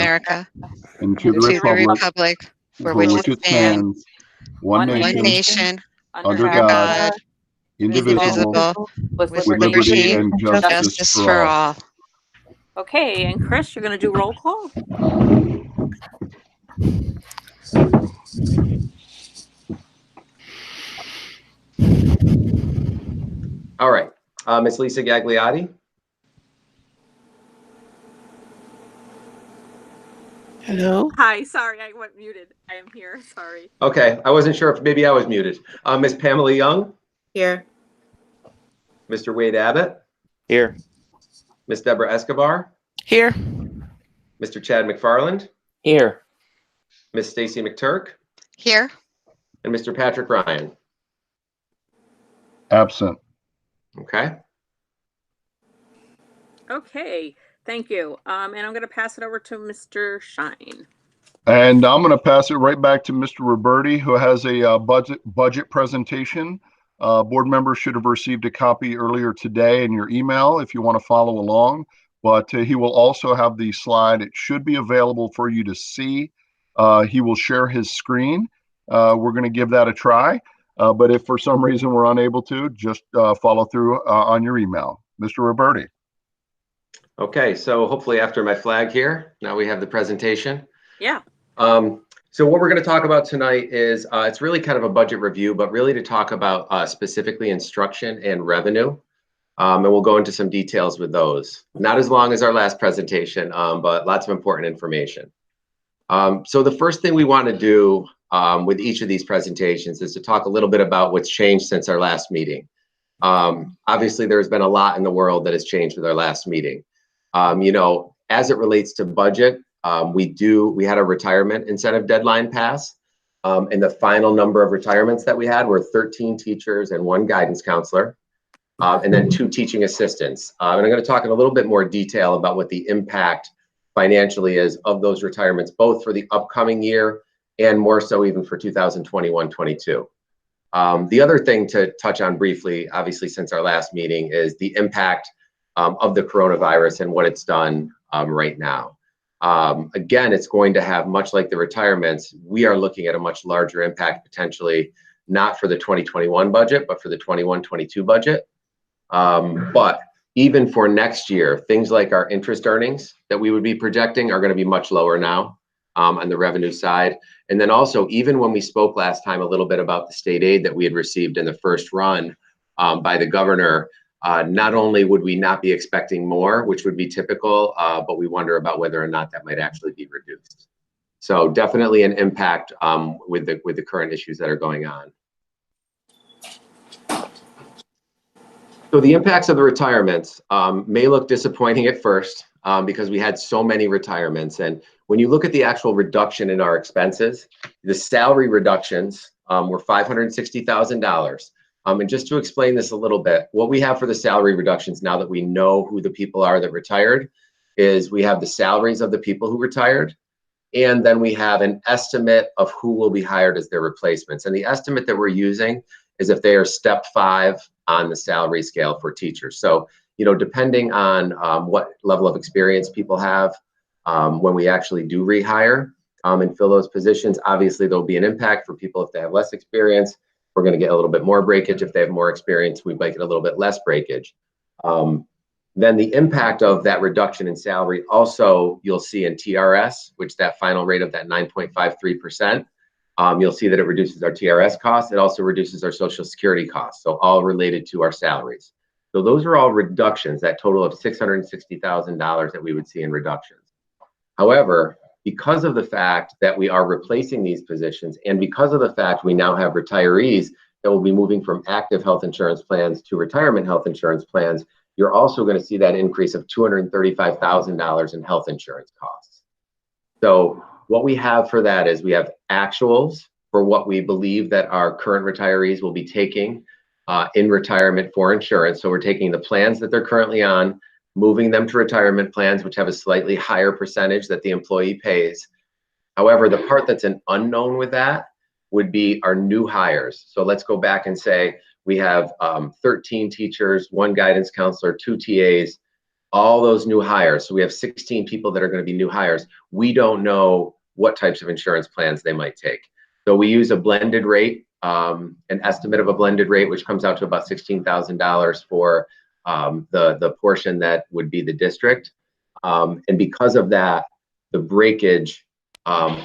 America, and to the and to the republic republic for for which which it it stands, stands, one one nation, nation, under under God, God, indivisible, indivisible, with with liberty liberty and and justice justice for for all. all. Okay, and Chris, you're going to do roll call. All right, Ms. Lisa Gagliotti. Hello? Hi, sorry, I went muted. I am here, sorry. Okay, I wasn't sure if maybe I was muted. Ms. Pamela Young. Here. Mr. Wade Abbott. Here. Ms. Deborah Escobar. Here. Mr. Chad McFarland. Here. Ms. Stacy McTurk. Here. And Mr. Patrick Ryan. Absent. Okay. Okay, thank you. And I'm going to pass it over to Mr. Shine. And I'm going to pass it right back to Mr. Roberti, who has a budget presentation. Board members should have received a copy earlier today in your email if you want to follow along. But he will also have the slide. It should be available for you to see. He will share his screen. We're going to give that a try. But if for some reason we're unable to, just follow through on your email. Mr. Roberti. Okay, so hopefully after my flag here, now we have the presentation. Yeah. So what we're going to talk about tonight is it's really kind of a budget review, but really to talk about specifically instruction and revenue. And we'll go into some details with those. Not as long as our last presentation, but lots of important information. So the first thing we want to do with each of these presentations is to talk a little bit about what's changed since our last meeting. Obviously, there's been a lot in the world that has changed with our last meeting. You know, as it relates to budget, we had a retirement incentive deadline pass. And the final number of retirements that we had were 13 teachers and 1 guidance counselor, and then 2 teaching assistants. And I'm going to talk in a little bit more detail about what the impact financially is of those retirements, both for the upcoming year and more so even for 2021-22. The other thing to touch on briefly, obviously since our last meeting, is the impact of the coronavirus and what it's done right now. Again, it's going to have, much like the retirements, we are looking at a much larger impact potentially, not for the 2021 budget, but for the 21-22 budget. But even for next year, things like our interest earnings that we would be projecting are going to be much lower now on the revenue side. And then also, even when we spoke last time a little bit about the state aid that we had received in the first run by the governor, not only would we not be expecting more, which would be typical, but we wonder about whether or not that might actually be reduced. So definitely an impact with the current issues that are going on. So the impacts of the retirements may look disappointing at first because we had so many retirements. And when you look at the actual reduction in our expenses, the salary reductions were $560,000. And just to explain this a little bit, what we have for the salary reductions, now that we know who the people are that retired, is we have the salaries of the people who retired, and then we have an estimate of who will be hired as their replacements. And the estimate that we're using is if they are step 5 on the salary scale for teachers. So, you know, depending on what level of experience people have when we actually do rehire and fill those positions, obviously there'll be an impact for people if they have less experience. We're going to get a little bit more breakage. If they have more experience, we might get a little bit less breakage. Then the impact of that reduction in salary also you'll see in TRS, which that final rate of that 9.53%. You'll see that it reduces our TRS costs. It also reduces our Social Security costs. So all related to our salaries. So those are all reductions, that total of $660,000 that we would see in reductions. However, because of the fact that we are replacing these positions, and because of the fact we now have retirees that will be moving from active health insurance plans to retirement health insurance plans, you're also going to see that increase of $235,000 in health insurance costs. So what we have for that is we have actuals for what we believe that our current retirees will be taking in retirement for insurance. So we're taking the plans that they're currently on, moving them to retirement plans, which have a slightly higher percentage that the employee pays. However, the part that's an unknown with that would be our new hires. So let's go back and say we have 13 teachers, 1 guidance counselor, 2 TAs. all those new hires. So we have 16 people that are going to be new hires. We don't know what types of insurance plans they might take. So we use a blended rate, an estimate of a blended rate, which comes out to about $16,000 for the portion that would be the district. And because of that, the breakage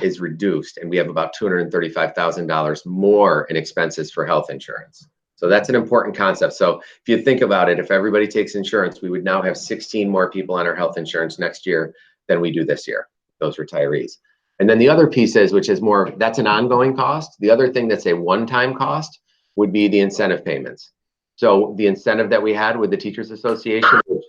is reduced, and we have about $235,000 more in expenses for health insurance. So that's an important concept. So if you think about it, if everybody takes insurance, we would now have 16 more people on our health insurance next year than we do this year, those retirees. And then the other piece is, which is more, that's an ongoing cost. The other thing that's a one-time cost would be the incentive payments. So the incentive that we had with the Teachers Association, which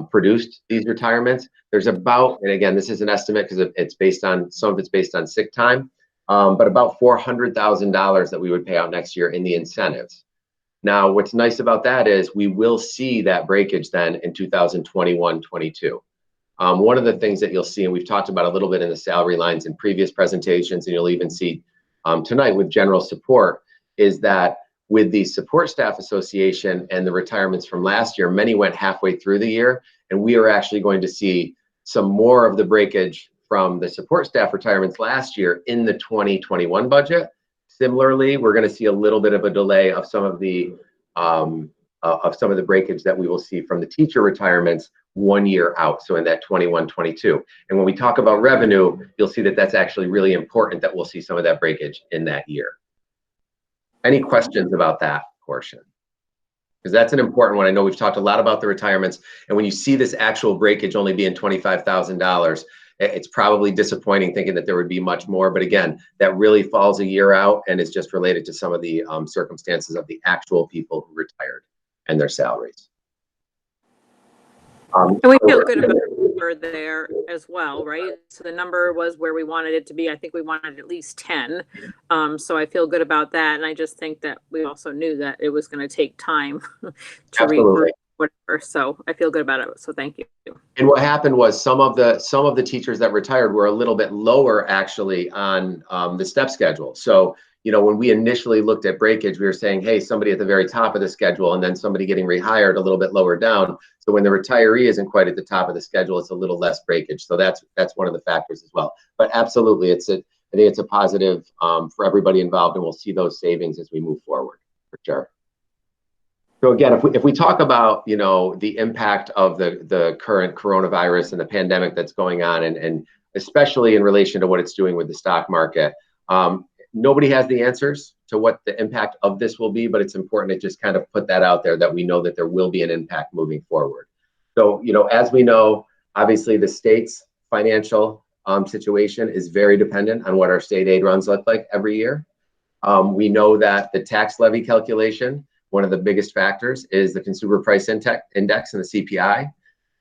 produced these retirements, there's about, and again, this is an estimate because it's based on, some of it's based on sick time, but about $400,000 that we would pay out next year in the incentives. Now, what's nice about that is we will see that breakage then in 2021-22. One of the things that you'll see, and we've talked about a little bit in the salary lines in previous presentations, and you'll even see tonight with general support, is that with the Support Staff Association and the retirements from last year, many went halfway through the year, and we are actually going to see some more of the breakage from the support staff retirements last year in the 2021 budget. Similarly, we're going to see a little bit of a delay of some of the breakage that we will see from the teacher retirements 1 year out, so in that 21-22. And when we talk about revenue, you'll see that that's actually really important, that we'll see some of that breakage in that year. Any questions about that portion? Because that's an important one. I know we've talked a lot about the retirements, and when you see this actual breakage only being $25,000, it's probably disappointing thinking that there would be much more. But again, that really falls a year out and is just related to some of the circumstances of the actual people who retired and their salaries. And we feel good about the number there as well, right? So the number was where we wanted it to be. I think we wanted at least 10. So I feel good about that. And I just think that we also knew that it was going to take time to regroup, whatever. So I feel good about it. So thank you. And what happened was some of the teachers that retired were a little bit lower actually on the step schedule. So, you know, when we initially looked at breakage, we were saying, hey, somebody at the very top of the schedule and then somebody getting rehired a little bit lower down. So when the retiree isn't quite at the top of the schedule, it's a little less breakage. So that's one of the factors as well. But absolutely, I think it's a positive for everybody involved, and we'll see those savings as we move forward, for sure. So again, if we talk about, you know, the impact of the current coronavirus and the pandemic that's going on, and especially in relation to what it's doing with the stock market, nobody has the answers to what the impact of this will be, but it's important to just kind of put that out there, that we know that there will be an impact moving forward. So, you know, as we know, obviously the state's financial situation is very dependent on what our state aid runs look like every year. We know that the tax levy calculation, one of the biggest factors is the consumer price index and the CPI.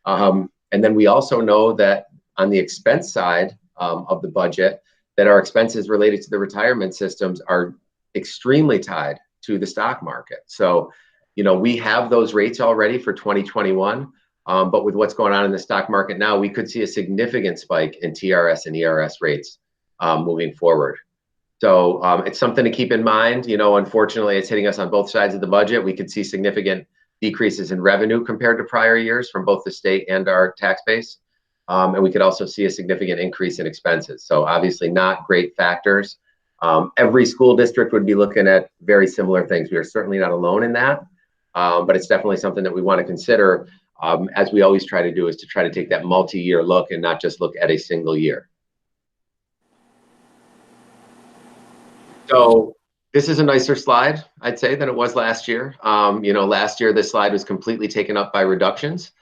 And then we also know that on the expense side of the budget, that our expenses related to the retirement systems are extremely tied to the stock market. So, you know, we have those rates already for 2021, but with what's going on in the stock market now, we could see a significant spike in TRS and ERS rates moving forward. So it's something to keep in mind. You know, unfortunately, it's hitting us on both sides of the budget. We could see significant decreases in revenue compared to prior years from both the state and our tax base. And we could also see a significant increase in expenses. So obviously not great factors. Every school district would be looking at very similar things. We are certainly not alone in that, but it's definitely something that we want to consider, as we always try to do, is to try to take that multi-year look and not just look at a single year. So this is a nicer slide, I'd say, than it was last year. You know, last year, this slide was completely taken up by reductions.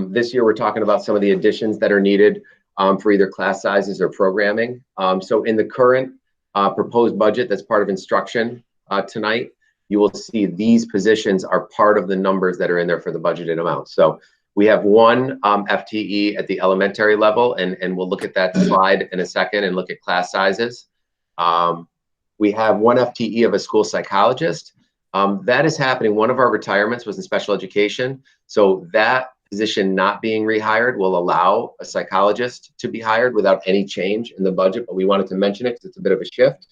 This year, we're talking about some of the additions that are needed for either class sizes or programming. So in the current proposed budget that's part of instruction tonight, you will see these positions are part of the numbers that are in there for the budgeted amount. So we have one FTE at the elementary level, and we'll look at that slide in a second and look at class sizes. We have one FTE of a school psychologist. That is happening. One of our retirements was in special education. So that position not being rehired will allow a psychologist to be hired without any change in the budget, but we wanted to mention it because it's a bit of a shift.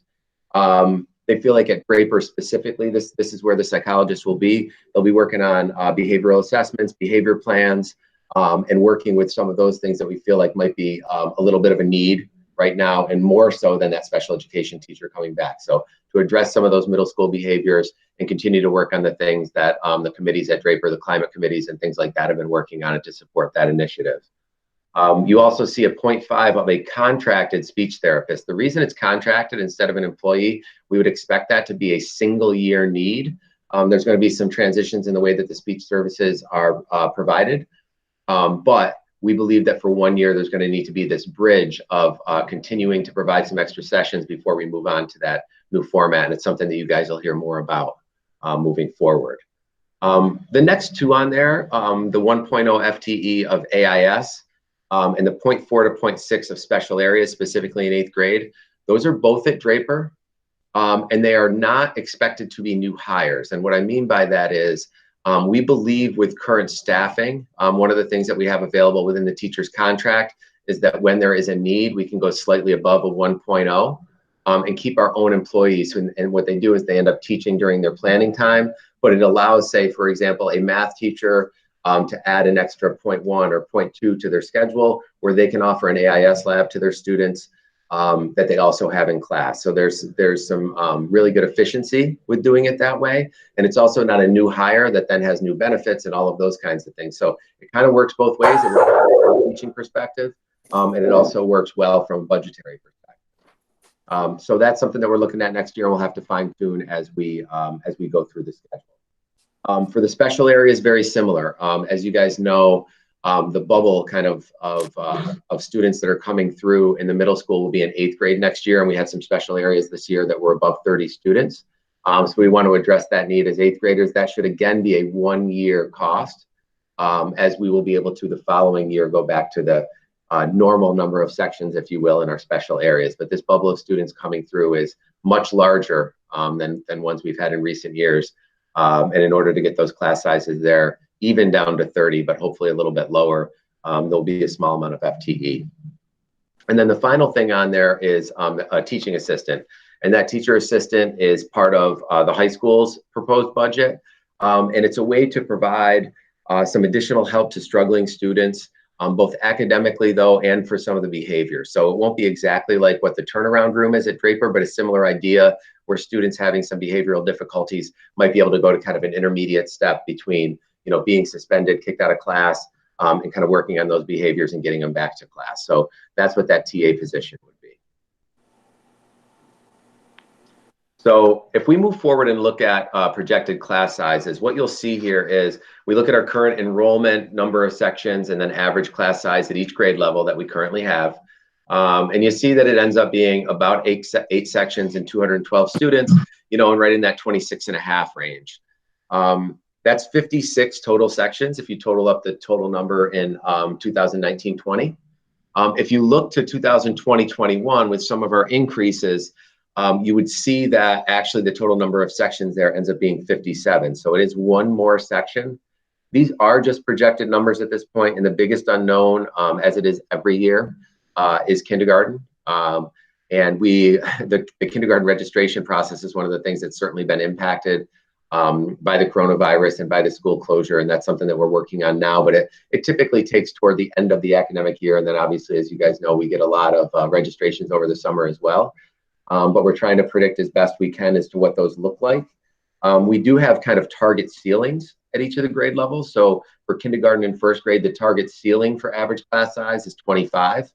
They feel like at Draper specifically, this is where the psychologist will be. They'll be working on behavioral assessments, behavior plans, and working with some of those things that we feel like might be a little bit of a need right now, and more so than that special education teacher coming back. So to address some of those middle school behaviors and continue to work on the things that the committees at Draper, the climate committees and things like that have been working on it to support that initiative. You also see a 0.5 of a contracted speech therapist. The reason it's contracted instead of an employee, we would expect that to be a single year need. There's going to be some transitions in the way that the speech services are provided. But we believe that for 1 year, there's going to need to be this bridge of continuing to provide some extra sessions before we move on to that new format. And it's something that you guys will hear more about moving forward. The next two on there, the 1.0 FTE of AIS and the 0.4 to 0.6 of special areas, specifically in 8th grade, those are both at Draper. And they are not expected to be new hires. And what I mean by that is, we believe with current staffing, one of the things that we have available within the teacher's contract is that when there is a need, we can go slightly above a 1.0 and keep our own employees. And what they do is they end up teaching during their planning time, but it allows, say, for example, a math teacher to add an extra 0.1 or 0.2 to their schedule, where they can offer an AIS lab to their students that they also have in class. So there's some really good efficiency with doing it that way. And it's also not a new hire that then has new benefits and all of those kinds of things. So it kind of works both ways. It works from a teaching perspective, and it also works well from a budgetary perspective. So that's something that we're looking at next year. We'll have to fine tune as we go through the schedule. For the special areas, very similar. As you guys know, the bubble kind of students that are coming through in the middle school will be in 8th grade next year, and we had some special areas this year that were above 30 students. So we want to address that need as 8th graders. That should again be a 1 year cost, as we will be able to the following year go back to the normal number of sections, if you will, in our special areas. But this bubble of students coming through is much larger than ones we've had in recent years. And in order to get those class sizes there, even down to 30, but hopefully a little bit lower, there'll be a small amount of FTE. And then the final thing on there is a teaching assistant. And that teacher assistant is part of the high school's proposed budget. And it's a way to provide some additional help to struggling students, both academically though, and for some of the behavior. So it won't be exactly like what the turnaround room is at Draper, but a similar idea where students having some behavioral difficulties might be able to go to kind of an intermediate step between, you know, being suspended, kicked out of class, and kind of working on those behaviors and getting them back to class. So that's what that TA position would be. So if we move forward and look at projected class sizes, what you'll see here is we look at our current enrollment, number of sections, and then average class size at each grade level that we currently have. And you see that it ends up being about eight sections and 212 students, you know, and right in that 26.5 range. That's 56 total sections if you total up the total number in 2019-20. If you look to 2020-21 with some of our increases, you would see that actually the total number of sections there ends up being 57. So it is one more section. These are just projected numbers at this point, and the biggest unknown, as it is every year, is kindergarten. And the kindergarten registration process is one of the things that's certainly been impacted by the coronavirus and by the school closure, and that's something that we're working on now. But it typically takes toward the end of the academic year, and then obviously, as you guys know, we get a lot of registrations over the summer as well. But we're trying to predict as best we can as to what those look like. We do have kind of target ceilings at each of the grade levels. So for kindergarten and first grade, the target ceiling for average class size is 25.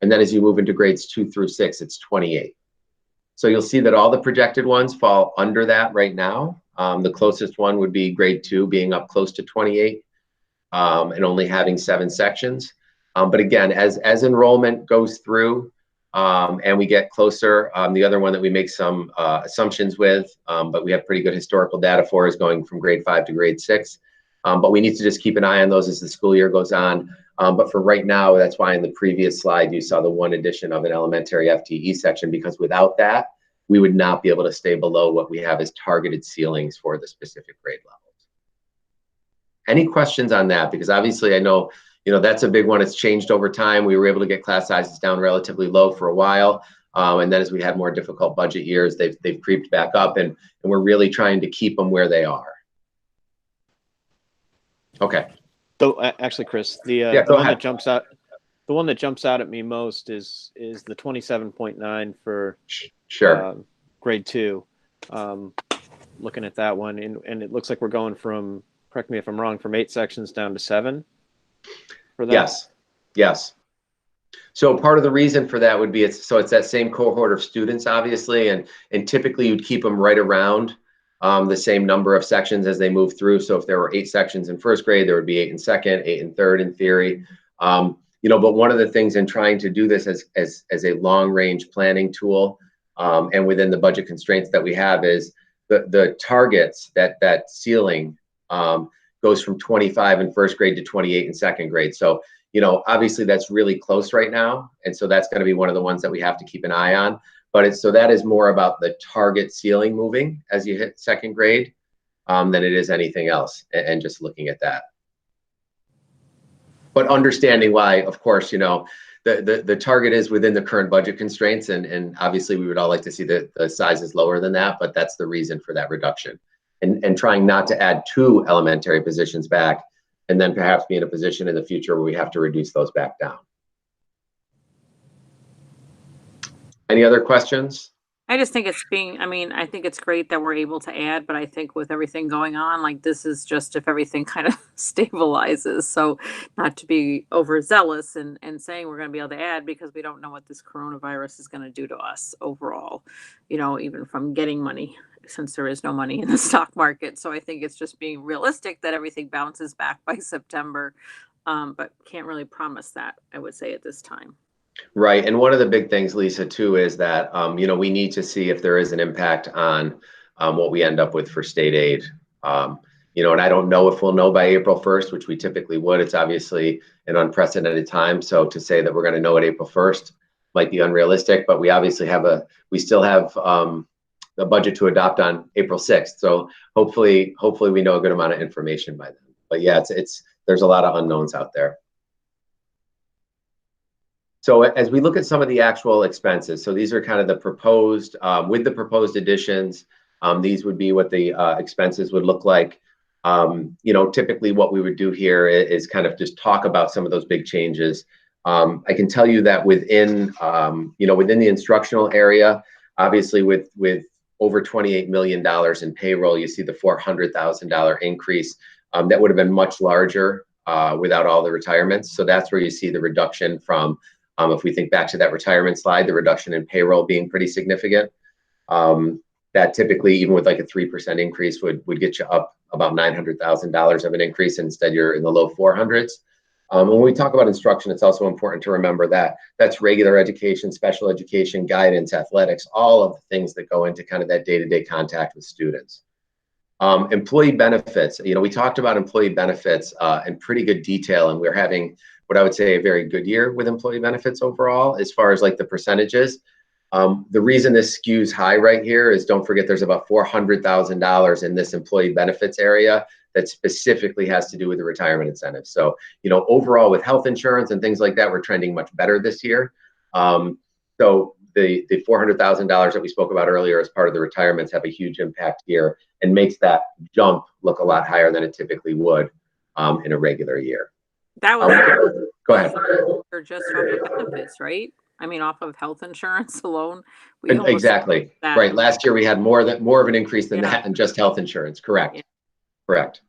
And then as you move into grades 2 through 6, it's 28. So you'll see that all the projected ones fall under that right now. The closest one would be grade 2 being up close to 28 and only having 7 sections. But again, as enrollment goes through and we get closer, the other one that we make some assumptions with, but we have pretty good historical data for, is going from grade 5 to grade 6. But we need to just keep an eye on those as the school year goes on. But for right now, that's why in the previous slide, you saw the one addition of an elementary FTE section, because without that, we would not be able to stay below what we have as targeted ceilings for the specific grade levels. Any questions on that? Because obviously I know, you know, that's a big one. It's changed over time. We were able to get class sizes down relatively low for a while. And then as we had more difficult budget years, they've creeped back up, and we're really trying to keep them where they are. Okay. So actually, Chris, Yeah, the go one ahead. that jumps out, the one that jumps out at me most is the 27.9 for Sure. grade 2. Looking at that one, and it looks like we're going from, correct me if I'm wrong, from 8 sections down to 7 for that. Yes. Yes. So part of the reason for that would be it's that same cohort of students, obviously, and typically you'd keep them right around the same number of sections as they move through. So if there were 8 sections in first grade, there would be 8 in second, 8 in third in theory. But one of the things in trying to do this as a long range planning tool, and within the budget constraints that we have, is the targets that ceiling goes from 25 in first grade to 28 in second grade. So obviously that's really close right now. And so that's going to be one of the ones that we have to keep an eye on. But so that is more about the target ceiling moving as you hit second grade than it is anything else, and just looking at that. But understanding why, of course, the target is within the current budget constraints. And obviously we would all like to see the sizes lower than that, but that's the reason for that reduction. And trying not to add 2 elementary positions back, and then perhaps be in a position in the future where we have to reduce those back down. Any other questions? I just think I think it's great that we're able to add, but I think with everything going on, like, this is just if everything kind of stabilizes. So not to be overzealous and saying we're going to be able to add, because we don't know what this coronavirus is going to do to us overall, even from getting money, since there is no money in the stock market. So I think it's just being realistic that everything bounces back by September, but can't really promise that, I would say, at this time. Right. And one of the big things, Lisa, too, is that, we need to see if there is an impact on what we end up with for state aid. And I don't know if we'll know by April 1st, which we typically would. It's obviously an unprecedented time. So to say that we're going to know at April 1st might be unrealistic, but we obviously still have the budget to adopt on April 6th. So hopefully we know a good amount of information by then. But yeah, there's a lot of unknowns out there. So as we look at some of the actual expenses, so these are kind of the proposed, with the proposed additions, these would be what the expenses would look like. Typically what we would do here is kind of just talk about some of those big changes. I can tell you that within the instructional area, obviously with over $28 million in payroll, you see the $400,000 increase. That would have been much larger without all the retirements. So that's where you see the reduction from. If we think back to that retirement slide, the reduction in payroll being pretty significant, that typically, even with like a 3% increase, would get you up about $900,000 of an increase. Instead, you're in the low 400s. When we talk about instruction, it's also important to remember that that's regular education, special education, guidance, athletics, all of the things that go into kind of that day-to-day contact with students. Employee benefits, we talked about employee benefits in pretty good detail, and we're having what I would say a very good year with employee benefits overall, as far as like the percentages. The reason this skews high right here is, don't forget, there's about $400,000 in this employee benefits area that specifically has to do with the retirement incentives. So, overall with health insurance and things like that, we're trending much better this year. So the $400,000 that we spoke about earlier as part of the retirements have a huge impact here, and makes that jump look a lot higher than it typically would in a regular year. That was Go ahead. just off of benefits, right? I mean, off of health insurance alone. Exactly. Right. Last year we had more of an increase than that in just health insurance. Correct. Yeah. Correct.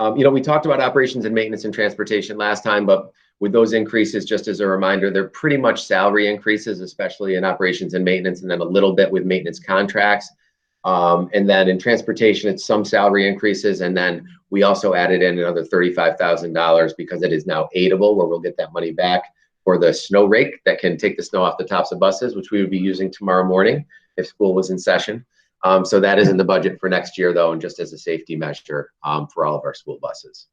We talked about operations and maintenance and transportation last time, but with those increases, just as a reminder, they're pretty much salary increases, especially in operations and maintenance, and then a little bit with maintenance contracts. And then in transportation, it's some salary increases. And then we also added in another $35,000 because it is now aidable, where we'll get that money back for the snow rake that can take the snow off the tops of buses, which we would be using tomorrow morning if school was in session. So that is in the budget for next year, though, and just as a safety measure for all of our school buses.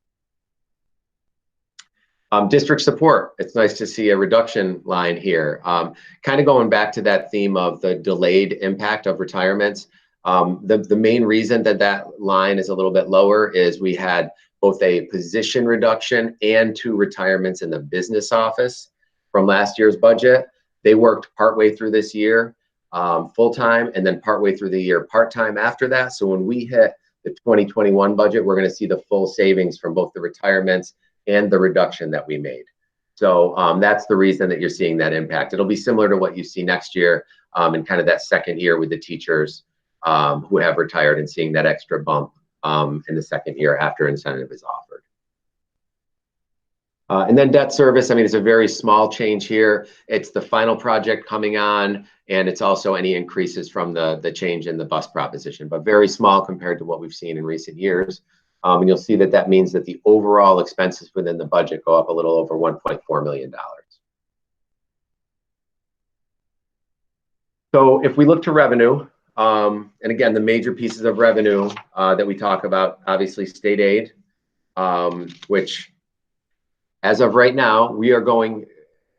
District support, it's nice to see a reduction line here. Kind of going back to that theme of the delayed impact of retirements. The main reason that line is a little bit lower is we had both a position reduction and 2 retirements in the business office from last year's budget. They worked partway through this year full-time, and then partway through the year part-time after that. So when we hit the 2021 budget, we're going to see the full savings from both the retirements and the reduction that we made. So that's the reason that you're seeing that impact. It'll be similar to what you see next year in kind of that second year with the teachers who have retired and seeing that extra bump in the second year after incentive is offered. And then debt service, I mean, it's a very small change here. It's the final project coming on, and it's also any increases from the change in the bus proposition, but very small compared to what we've seen in recent years. And you'll see that that means that the overall expenses within the budget go up a little over $1.4 million. So if we look to revenue, and again, the major pieces of revenue that we talk about, obviously state aid, which as of right now, we are going,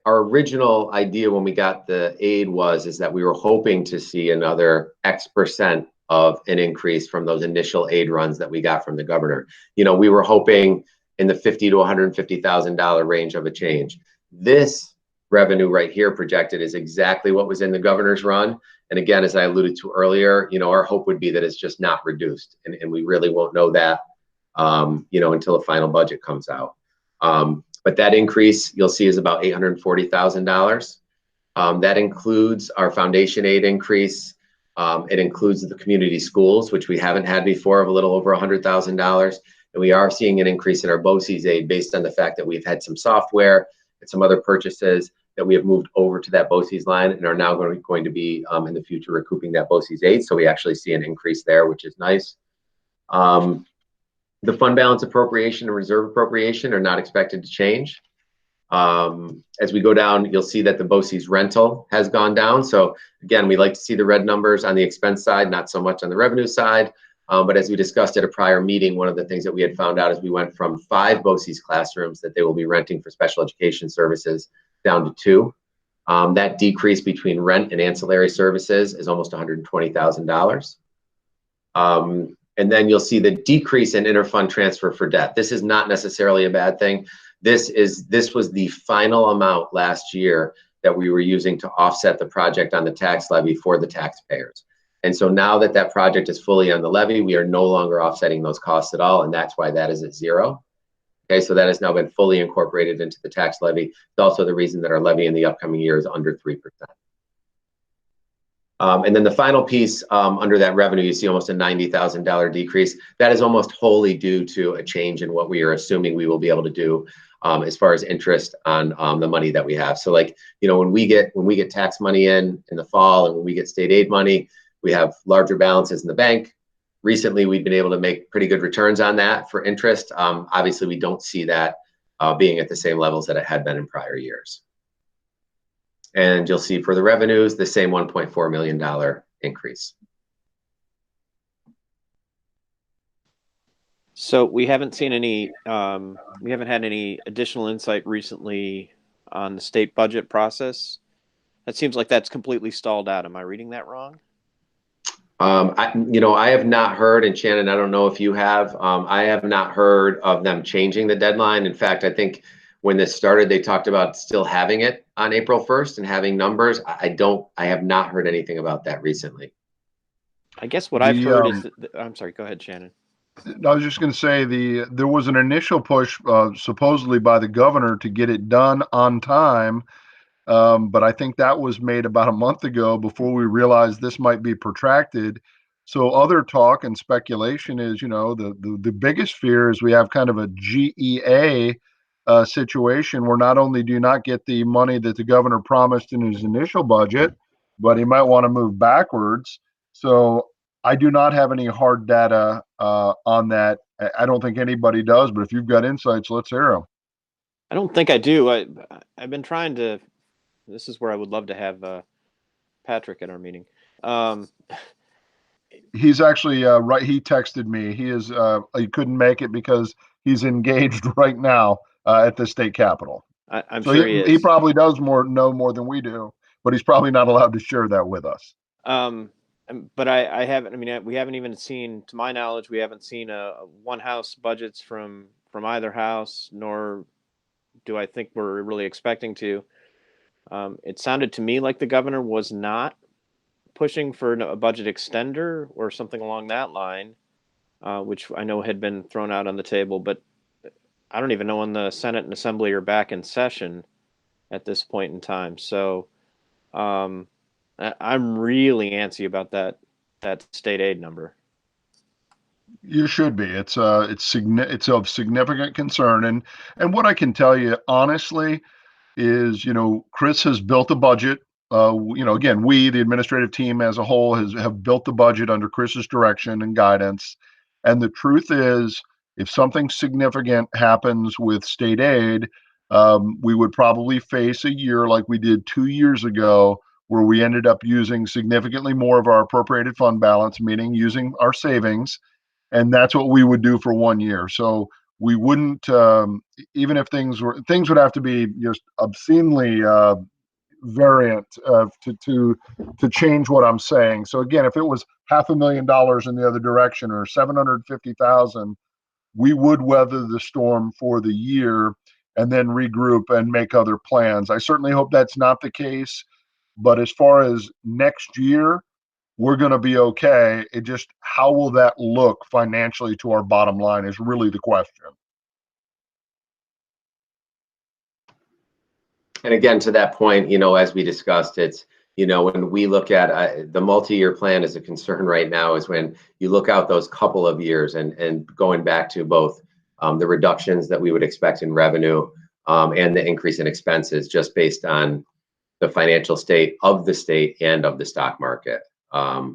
our original idea when we got the aid is that we were hoping to see another X% of an increase from those initial aid runs that we got from the governor. You know, we were hoping in the $50,000 to $150,000 range of a change. This revenue right here projected is exactly what was in the governor's run. And again, as I alluded to earlier, you know, our hope would be that it's just not reduced, and we really won't know that, you know, until the final budget comes out. But that increase you'll see is about $840,000. That includes our foundation aid increase. It includes the community schools, which we haven't had before, of a little over $100,000. And we are seeing an increase in our BOCES aid based on the fact that we've had some software and some other purchases that we have moved over to that BOCES line and are now going to be in the future recouping that BOCES aid. So we actually see an increase there, which is nice. The fund balance appropriation and reserve appropriation are not expected to change. As we go down, you'll see that the BOCES rental has gone down. So again, we like to see the red numbers on the expense side, not so much on the revenue side. But as we discussed at a prior meeting, one of the things that we had found out is we went from 5 BOCES classrooms that they will be renting for special education services down to 2. That decrease between rent and ancillary services is almost $120,000. And then you'll see the decrease in interfund transfer for debt. This is not necessarily a bad thing. This was the final amount last year that we were using to offset the project on the tax levy for the taxpayers. And so now that that project is fully on the levy, we are no longer offsetting those costs at all, and that's why that is at 0. Okay, so that has now been fully incorporated into the tax levy. It's also the reason that our levy in the upcoming year is under 3%. And then the final piece under that revenue, you see almost a $90,000 decrease. That is almost wholly due to a change in what we are assuming we will be able to do as far as interest on the money that we have. So, like, you know, when we get tax money in the fall, and when we get state aid money, we have larger balances in the bank. Recently, we've been able to make pretty good returns on that for interest. Obviously, we don't see that being at the same levels that it had been in prior years. And you'll see for the revenues, the same $1.4 million increase. So we haven't seen any, we haven't had any additional insight recently on the state budget process. That seems like that's completely stalled out. Am I reading that wrong? I have not heard, and Shannon, I don't know if you have, I have not heard of them changing the deadline. In fact, I think when this started, they talked about still having it on April 1st and having numbers. I have not heard anything about that recently. I guess what I've heard is I'm sorry, go ahead, Shannon. I was just going to say there was an initial push supposedly by the governor to get it done on time. But I think that was made about a month ago before we realized this might be protracted. So other talk and speculation is, you know, the biggest fear is we have kind of a GEA situation where not only do you not get the money that the governor promised in his initial budget, but he might want to move backwards. So I do not have any hard data on that. I don't think anybody does, but if you've got insights, let's hear them. I don't think I do. I've been trying to. This is where I would love to have Patrick at our meeting. He's actually right. He texted me. He couldn't make it because he's engaged right now at the state capitol. I'm so sure he is. He probably does know more than we do, but he's probably not allowed to share that with us. But I haven't. I mean, we haven't even seen, to my knowledge, we haven't seen a one house budgets from either house, nor do I think we're really expecting to. It sounded to me like the governor was not pushing for a budget extender or something along that line, which I know had been thrown out on the table. But I don't even know when the Senate and Assembly are back in session at this point in time. So I'm really antsy about that state aid number. You should be. It's of significant concern, and what I can tell you honestly is, Chris has built a budget. Again, we, the administrative team as a whole, have built the budget under Chris's direction and guidance. And the truth is, if something significant happens with state aid, we would probably face a year like we did 2 years ago, where we ended up using significantly more of our appropriated fund balance, meaning using our savings, and that's what we would do for 1 year. So we wouldn't, even if things would have to be just obscenely variant to change what I'm saying. So again, if it was $500,000 in the other direction or 750,000, we would weather the storm for the year and then regroup and make other plans. I certainly hope that's not the case, but as far as next year, we're going to be okay. It just, how will that look financially to our bottom line is really the question. And again, to that point, as we discussed, it's, when we look at the multi-year plan as a concern right now is when you look out those couple of years and going back to both the reductions that we would expect in revenue and the increase in expenses just based on the financial state of the state and of the stock market are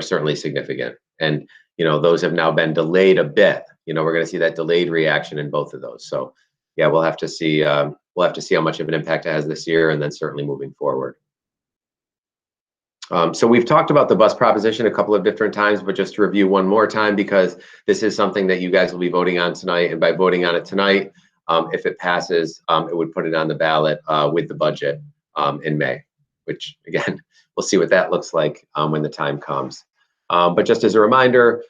certainly significant. And, those have now been delayed a bit. We're going to see that delayed reaction in both of those. So yeah, we'll have to see how much of an impact it has this year and then certainly moving forward. So we've talked about the bus proposition a couple of different times, but just to review one more time, because this is something that you guys will be voting on tonight. And by voting on it tonight, if it passes, it would put it on the ballot with the budget in May, which again, we'll see what that looks like when the time comes. But just as a reminder,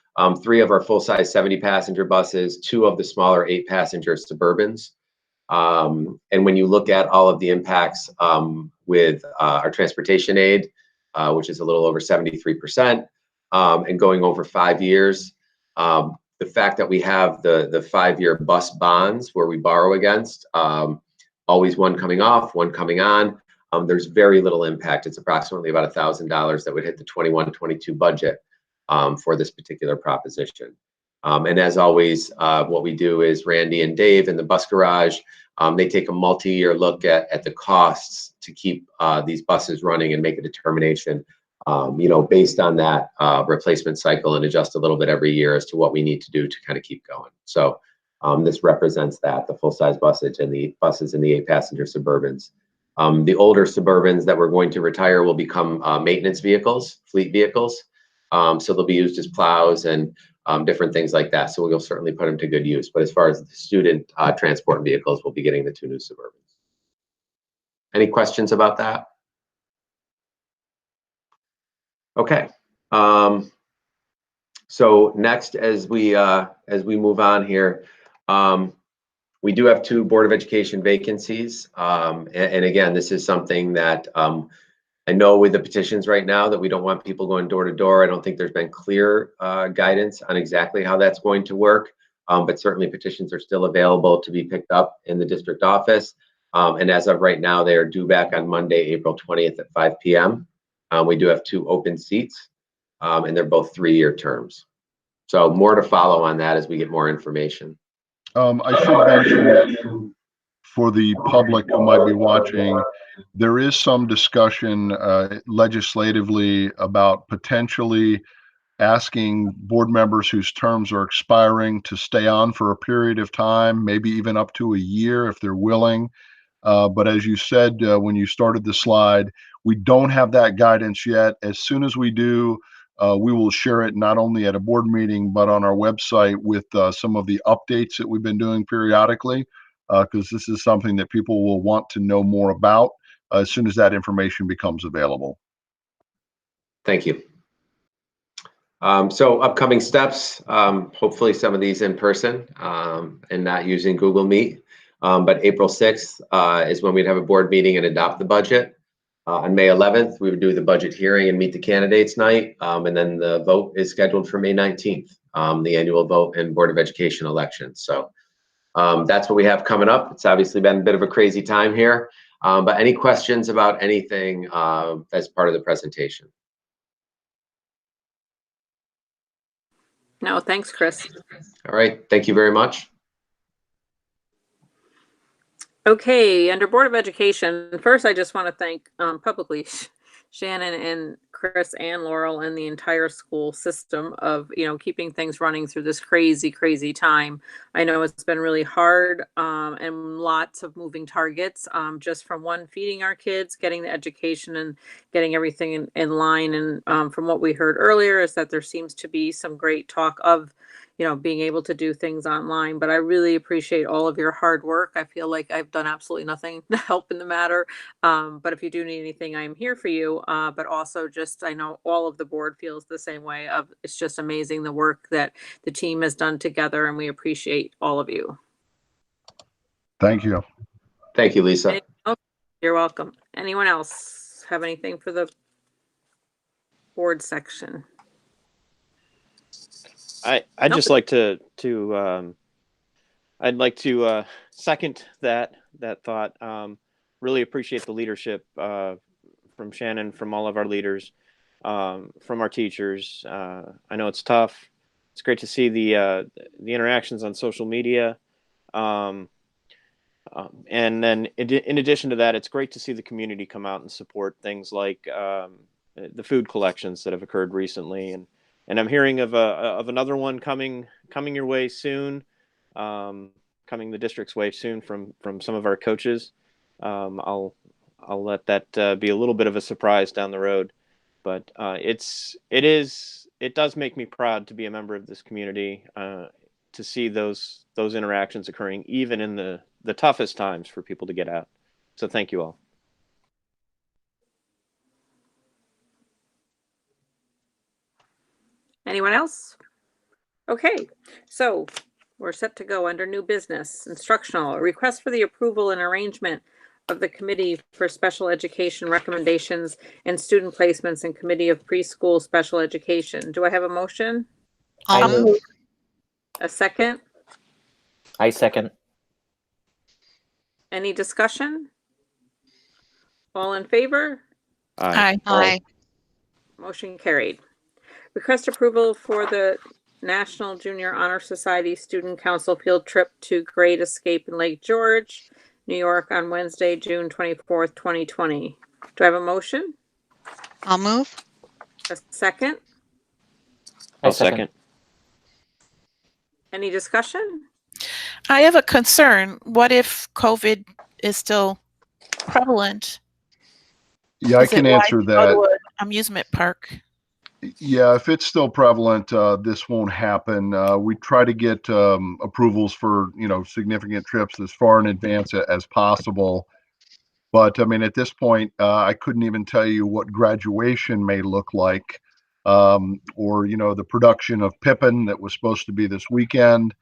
3 of our full-size 70-passenger buses, 2 of the smaller 8-passenger Suburbans. And when you look at all of the impacts with our transportation aid, which is a little over 73%, and going over 5 years, the fact that we have the 5-year bus bonds where we borrow against, always one coming off, one coming on, there's very little impact. It's approximately about $1,000 that would hit the 21-22 budget for this particular proposition. And as always, what we do is Randy and Dave in the bus garage, they take a multi-year look at the costs to keep these buses running and make a determination, based on that replacement cycle, and adjust a little bit every year as to what we need to do to kind of keep going. So this represents that, the full-size busage and the buses in the 8-passenger Suburbans. The older Suburbans that we're going to retire will become maintenance vehicles, fleet vehicles. So they'll be used as plows and different things like that. So we'll certainly put them to good use. But as far as the student transport vehicles, we'll be getting the 2 new Suburbans. Any questions about that? Okay. So next, as we move on here, we do have 2 Board of Education vacancies. And again, this is something that I know with the petitions right now that we don't want people going door to door. I don't think there's been clear guidance on exactly how that's going to work, but certainly petitions are still available to be picked up in the district office. And as of right now, they are due back on Monday, April 20th at 5 p.m. We do have 2 open seats, and they're both 3-year terms. So more to follow on that as we get more information. I should mention, for the public who might be watching, there is some discussion legislatively about potentially asking board members whose terms are expiring to stay on for a period of time, maybe even up to a year if they're willing. But as you said when you started the slide, we don't have that guidance yet. As soon as we do, we will share it not only at a board meeting, but on our website with some of the updates that we've been doing periodically, because this is something that people will want to know more about as soon as that information becomes available. Thank you. So upcoming steps, hopefully some of these in person and not using Google Meet. But April 6th is when we'd have a board meeting and adopt the budget. On May 11th, we would do the budget hearing and meet the candidates night. And then the vote is scheduled for May 19th, the annual vote and Board of Education elections. So That's what we have coming up. It's obviously been a bit of a crazy time here, but any questions about anything as part of the presentation? No, thanks, Chris. All right, thank you very much. Okay, under Board of Education, first I just want to thank publicly Shannon and Chris and Laurel and the entire school system of, keeping things running through this crazy, crazy time. I know it's been really hard and lots of moving targets, just from one, feeding our kids, getting the education and getting everything in line. And from what we heard earlier is that there seems to be some great talk of being able to do things online. But I really appreciate all of your hard work. I feel like I've done absolutely nothing to help in the matter. But if you do need anything, I'm here for you. But also just, I know all of the board feels the same way of it's just amazing the work that the team has done together, and we appreciate all of you. Thank you. Thank you, Lisa. You're welcome. Anyone else have anything for the board section? I'd just like to I'd like to second that thought. Really appreciate the leadership from Shannon, from all of our leaders, from our teachers. I know it's tough. It's great to see the interactions on social media, and then in addition to that, it's great to see the community come out and support things like the food collections that have occurred recently, and I'm hearing of another one coming your way soon, coming the district's way soon from some of our coaches. I'll let that be a little bit of a surprise down the road, but it does make me proud to be a member of this community, to see those interactions occurring even in the toughest times for people to get out. So thank you all. Anyone else? Okay, so we're set to go under new business, instructional, a request for the approval and arrangement of the Committee for Special Education Recommendations and Student Placements and Committee of Preschool Special Education. Do I have a motion? I'll move. A second? I second. Any discussion? All in favor? Aye. Aye. Motion carried. Request approval for the National Junior Honor Society Student Council field trip to Great Escape in Lake George, New York on Wednesday, June 24th, 2020. Do I have a motion? I'll move. A second? I'll second. Any discussion? I have a concern. What if COVID is still prevalent? Yeah, I Is it can wise answer to go that. to an amusement park? Yeah, if it's still prevalent, this won't happen. We try to get approvals for, significant trips as far in advance as possible. But I mean, at this point, I couldn't even tell you what graduation may look like, or, the production of Pippin that was supposed to be this weekend.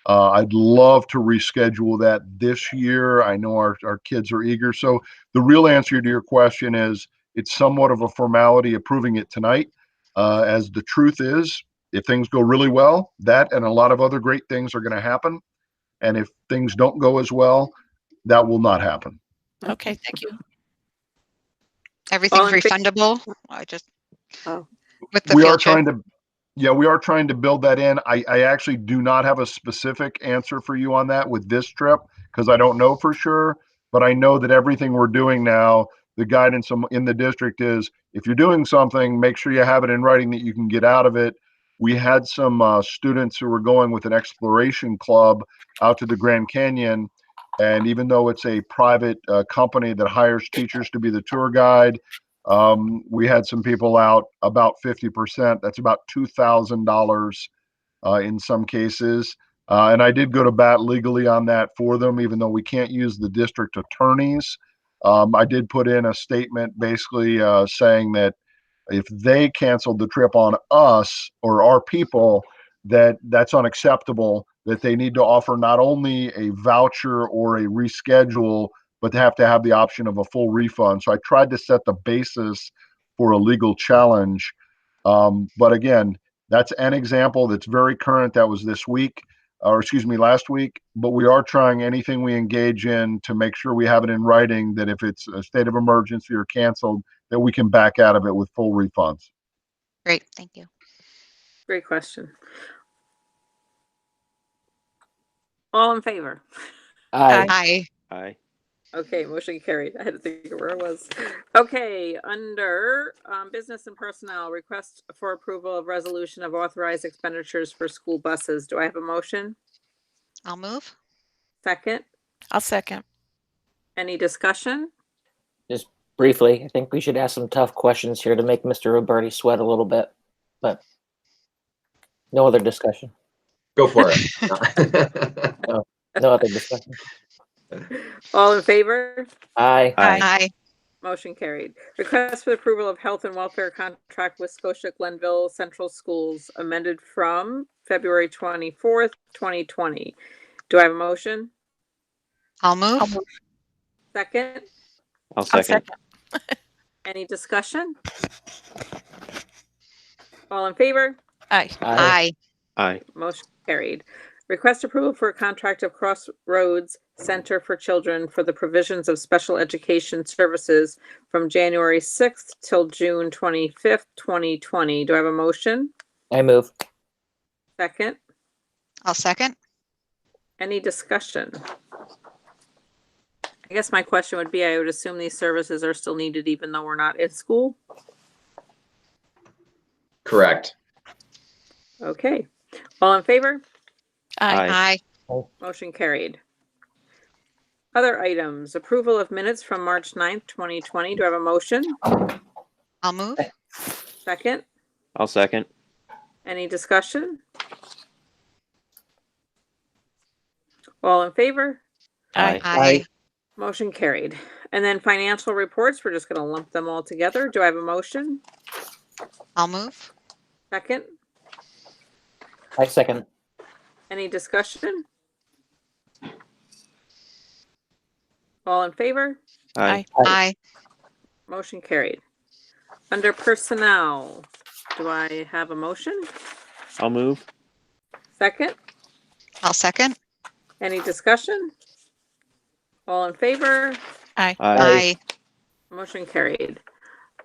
I'd love to reschedule that this year. I know our kids are eager. So the real answer to your question is it's somewhat of a formality approving it tonight. As the truth is, if things go really well, that and a lot of other great things are going to happen. And if things don't go as well, that will not happen. Okay, thank you. Everything's All in fa- refundable. I just Oh. with the We are field trip. trying to, yeah, we are trying to build that in. I actually do not have a specific answer for you on that with this trip because I don't know for sure. But I know that everything we're doing now, the guidance in the district is if you're doing something, make sure you have it in writing that you can get out of it. We had some students who were going with an exploration club out to the Grand Canyon. And even though it's a private company that hires teachers to be the tour guide, we had some people out about 50%. That's about $2,000 in some cases. And I did go to bat legally on that for them, even though we can't use the district attorneys. I did put in a statement basically saying that if they canceled the trip on us or our people, that's unacceptable, that they need to offer not only a voucher or a reschedule, but they have to have the option of a full refund. So I tried to set the basis for a legal challenge. But again, that's an example that's very current. That was this week. or excuse me, last week, but we are trying anything we engage in to make sure we have it in writing that if it's a state of emergency or canceled, that we can back out of it with full refunds. Great, thank you. Great question. All in favor? Aye. Aye. Aye. Okay, motion carried. I had to think of where it was. Okay, under business and personnel, request for approval of resolution of authorized expenditures for school buses. Do I have a motion? I'll move. Second? I'll second. Any discussion? Just briefly, I think we should ask some tough questions here to make Mr. Roberti sweat a little bit, but no other discussion. Go for it. No other discussion. All in favor? Aye. Aye. Aye. Motion carried. Request for the approval of health and welfare contract with Scotia Glenville Central Schools amended from February 24th, 2020. Do I have a motion? I'll move. I'll move. Second? I'll I'll second. second. Any discussion? All in favor? Aye. Aye. Aye. Motion carried. Request approval for a contract of Crossroads Center for Children for the provisions of special education services from January 6th till June 25th, 2020. Do I have a motion? I move. Second? I'll second. Any discussion? I guess my question would be, I would assume these services are still needed even though we're not in school. Correct. Okay. All in favor? Aye. Aye. Motion carried. Other items, approval of minutes from March 9th, 2020. Do I have a motion? I'll move. Second? I'll second. Any discussion? All in favor? Aye. Aye. Motion carried. And then financial reports, we're just going to lump them all together. Do I have a motion? I'll move. Second? I second. Any discussion? All in favor? Aye. Aye. Motion carried. Under personnel, do I have a motion? I'll move. Second? I'll second. Any discussion? All in favor? Aye. Aye. Motion carried.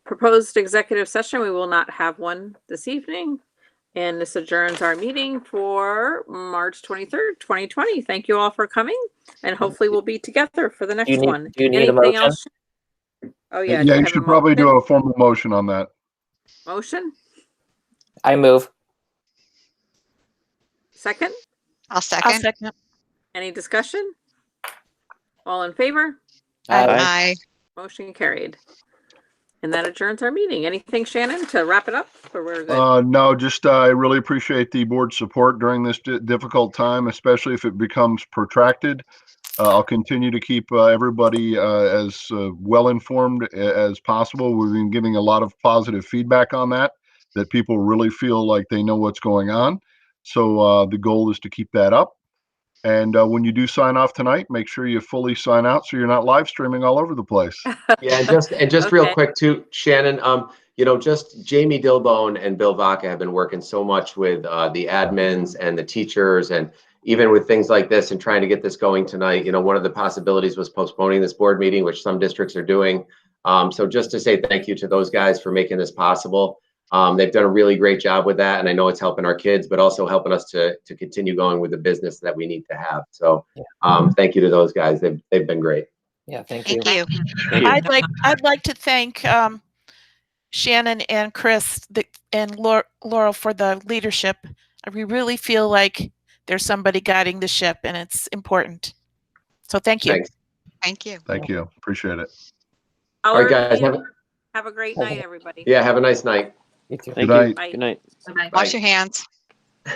Proposed executive session, we will not have one this evening. And this adjourns our meeting for March 23rd, 2020. Thank you all for coming, and hopefully we'll be together for the next one. Do you need a Anything motion? else? Oh, yeah. do Yeah, I you have should probably do motion? a formal motion on that. Motion? I move. Second? I'll I'll second. second. Any discussion? All in favor? Aye. Aye. Motion carried. And that adjourns our meeting. Anything, Shannon, to wrap it up? Or we're good? No, just I really appreciate the board's support during this difficult time, especially if it becomes protracted. I'll continue to keep everybody as well informed as possible. We've been giving a lot of positive feedback on that people really feel like they know what's going on. So the goal is to keep that up. And when you do sign off tonight, make sure you fully sign out so you're not live streaming all over the place. Yeah, and just real Okay. quick too, Shannon, just Jamie Dilbone and Bill Vaca have been working so much with the admins and the teachers, and even with things like this and trying to get this going tonight. One of the possibilities was postponing this board meeting, which some districts are doing. So just to say thank you to those guys for making this possible. They've done a really great job with that, and I know it's helping our kids, but also helping us to continue going with the business that we need to have. So thank you to those guys. They've been great. Yeah, thank you. Thank you. Thank you. I'd like to thank Shannon and Chris and Laurel for the leadership. We really feel like there's somebody guiding the ship, and it's important. So thank you. Thanks. Thank you. Thank you. Appreciate it. All right, guys. Have a great night, everybody. Yeah, have a nice night. You too. Thank Good you. night. Bye. Good night. Wash your hands.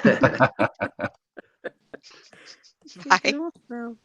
Bye. Now.